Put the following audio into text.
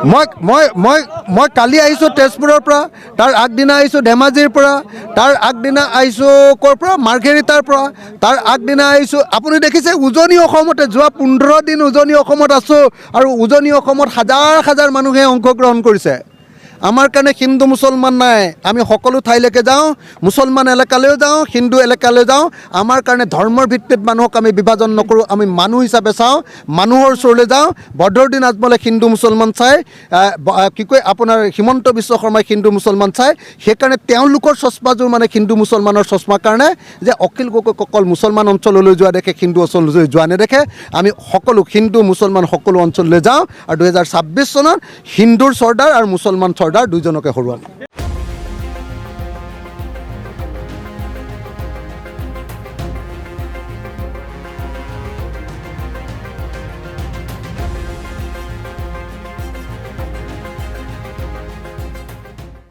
মই কালি আহিছোঁ তেজপুৰৰ পৰা, তাৰ আগদিনা আহিছোঁ ধেমাজিৰ পৰা, তাৰ আগদিনা আহিছোঁ ক'ৰ পৰা মাৰ্ঘেৰিটাৰ পৰা, তাৰ আগদিনা আহিছোঁ। আপুনি দেখিছে উজনি অসমতে যোৱা 15 দিন উজনি অসমত আছোঁ আৰু উজনি অসমত হাজাৰ হাজাৰ মানুহে অংশগ্ৰহণ কৰিছে। আমাৰ কাৰণে হিন্দু মুছলমান নাই, আমি সকলো ঠাইলৈকে যাওঁ, মুছলমান এলেকালৈও যাওঁ, হিন্দু এলেকালৈ যাওঁ। আমাৰ কাৰণে ধৰ্মৰ ভিত্তিত মানুহক আমি বিভাজন নকৰোঁ, আমি মানুহ হিচাপে চাওঁ, মানুহৰ ওচৰলৈ যাওঁ। বদৰুদ্দিন আজমলে হিন্দু মুছলমান চাই, কি কয় আপোনাৰ হিমন্ত বিশ্ব শৰ্মাই হিন্দু মুছলমান চাই, সেইকাৰণে তেওঁলোকৰ চশমাযোৰ মানে হিন্দু মুছলমানৰ চশমাৰ কাৰণে যে অখিল গগৈক অকল মুছলমান অঞ্চললৈ যোৱা দেখে, হিন্দু অঞ্চললৈ যোৱা নেদেখে। আমি সকলো হিন্দু মুছলমান সকলো অঞ্চললৈ যাওঁ আৰু 2026 চনত হিন্দুৰ চৰ্দাৰ আৰু মুছলমান চৰ্দাৰ দুইজনকে হৰুৱাম।